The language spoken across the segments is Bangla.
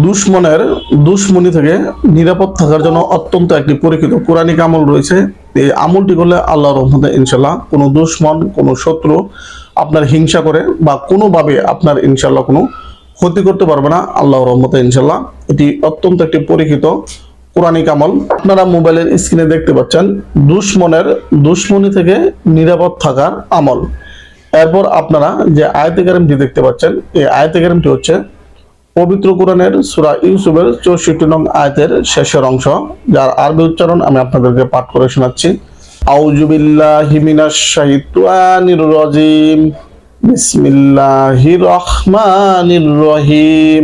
দুশমনের দুশমনি থেকে নিরাপদ থাকার জন্য অত্যন্ত একটি পরীক্ষিত কোরআনিক আমল রয়েছে। এই আমলটি করলে আল্লাহর রহমতে ইনশাল্লাহ কোনো দুশমন, কোনো শত্রু আপনার হিংসা করে বা কোনোভাবে আপনার ইনশাল্লাহ কোনো ক্ষতি করতে পারবে না আল্লাহর রহমতে ইনশাল্লাহ। এটি অত্যন্ত একটি পরীক্ষিত কোরআনিক আমল। আপনারা মোবাইলের স্ক্রিনে দেখতে পাচ্ছেন দুশমনের দুশমনি থেকে নিরাপদ থাকার আমল। এরপর আপনারা যে আয়াতে কারিমটি দেখতে পাচ্ছেন, এই আয়াতে কারিমটি হচ্ছে পবিত্র কোরআনের সূরা ইউসুফের 64 নং আয়াতের শেষের অংশ, যার আরবি উচ্চারণ আমি আপনাদেরকে পাঠ করে শোনাচ্ছি। আউযু বিল্লাহি মিনাশ শাইতানির রাজিম, বিসমিল্লাহির রহমানির রহিম,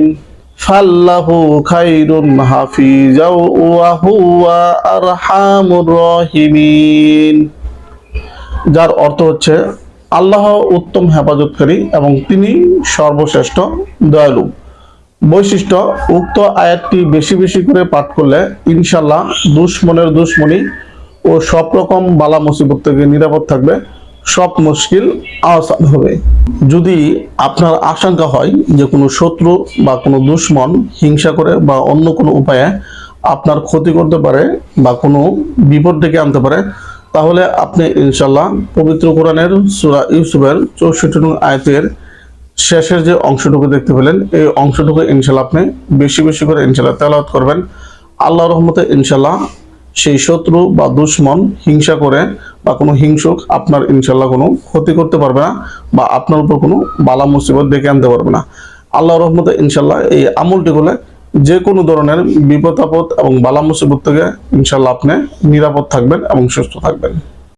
ফাল্লাহু খায়রুন হাফিজাও ওয়া হুয়া আরহামুর রাহিমিন। যার অর্থ হচ্ছে আল্লাহ উত্তম হেফাজতকারী এবং তিনি সর্বশ্রেষ্ঠ দয়ালু। বৈশিষ্ট্য, উক্ত আয়াতটি বেশি বেশি করে পাঠ করলে ইনশাল্লাহ দুশমনের দুশমনি ও সব রকম বালা মুসিবত থেকে নিরাপদ থাকবে, সব মুশকিল আসান হবে। যদি আপনার আশঙ্কা হয় যে কোনো শত্রু বা কোনো দুশমন হিংসা করে বা অন্য কোনো উপায়ে আপনার ক্ষতি করতে পারে বা কোনো বিপদ ডেকে আনতে পারে, তাহলে আপনি ইনশাল্লাহ পবিত্র কোরআনের সূরা ইউসুফের 64 নং আয়াতের শেষের যে অংশটুকু দেখতে পেলেন, এই অংশটুকু ইনশাল্লাহ আপনি বেশি বেশি করে ইনশাল্লাহ তেলাওয়াত করবেন। আল্লাহর রহমতে ইনশাল্লাহ সেই শত্রু বা দুশমন হিংসা করে বা কোনো হিংসুক আপনার ইনশাল্লাহ কোনো ক্ষতি করতে পারবে না বা আপনার উপর কোনো বালা মুসিবত ডেকে আনতে পারবে না। আল্লাহর রহমতে ইনশাল্লাহ এই আমলটি করলে যে কোনো ধরনের বিপদ আপদ এবং বালা মুসিবত থেকে ইনশাল্লাহ আপনি নিরাপদ থাকবেন এবং সুস্থ থাকবেন।